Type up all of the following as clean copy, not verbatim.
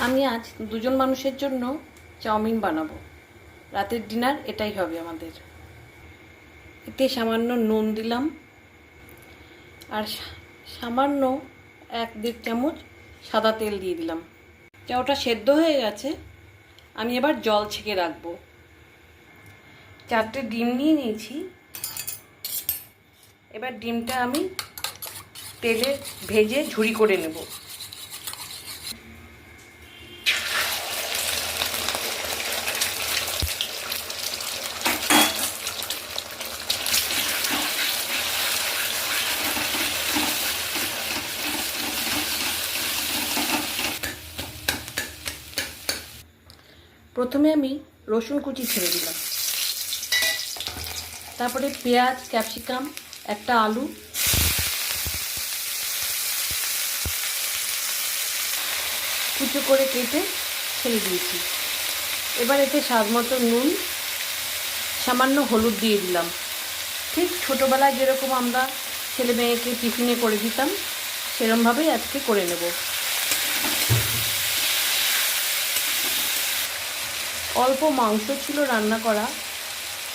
আমি আজ দুজন মানুষের জন্য চাউমিন বানাবো। রাতের ডিনার এটাই হবে আমাদের। এতে সামান্য নুন দিলাম আর সামান্য 1-1.5 চামচ সাদা তেল দিয়ে দিলাম। চাউটা সেদ্ধ হয়ে গেছে, আমি এবার জল ছেঁকে রাখবো। 4টে ডিম নিয়ে নিয়েছি। এবার ডিমটা আমি তেলে ভেজে ঝুরি করে নেব। প্রথমে আমি রসুন কুচি ছেড়ে দিলাম, তারপরে পেঁয়াজ, ক্যাপসিকাম, একটা আলু, কুচো করে কেটে ছেড়ে দিয়েছি। এবার এতে স্বাদ মতো নুন, সামান্য হলুদ দিয়ে দিলাম। ঠিক ছোটোবেলায় যেরকম আমরা ছেলে মেয়েকে টিফিনে করে দিতাম সেরকমভাবেই আজকে করে নেব। অল্প মাংস ছিল রান্না করা,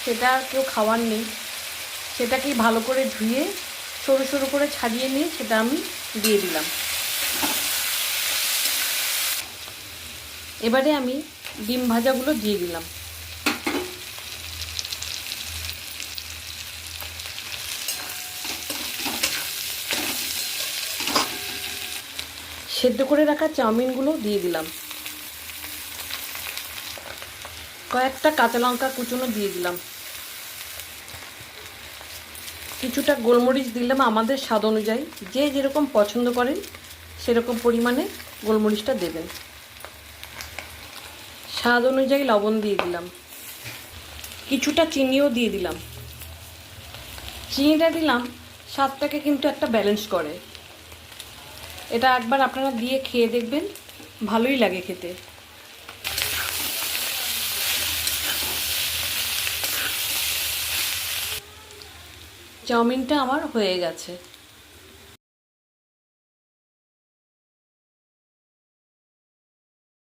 সেটা কেউ খাওয়ার নেই, সেটাকেই ভালো করে ধুয়ে সরু সরু করে ছাড়িয়ে নিয়ে সেটা আমি দিয়ে দিলাম। এবারে আমি ডিম ভাজাগুলো দিয়ে দিলাম। সেদ্ধ করে রাখা চাউমিনগুলো দিয়ে দিলাম। কয়েকটা কাঁচা লঙ্কা কুচনো দিয়ে দিলাম। কিছুটা গোলমরিচ দিলাম আমাদের স্বাদ অনুযায়ী, যে যেরকম পছন্দ করেন সেরকম পরিমাণে গোলমরিচটা দেবেন। স্বাদ অনুযায়ী লবণ দিয়ে দিলাম। কিছুটা চিনিও দিয়ে দিলাম। চিনিটা দিলাম স্বাদটাকে কিন্তু একটা ব্যালেন্স করে। এটা একবার আপনারা দিয়ে খেয়ে দেখবেন, ভালোই লাগে খেতে। চাউমিনটা আমার হয়ে গেছে।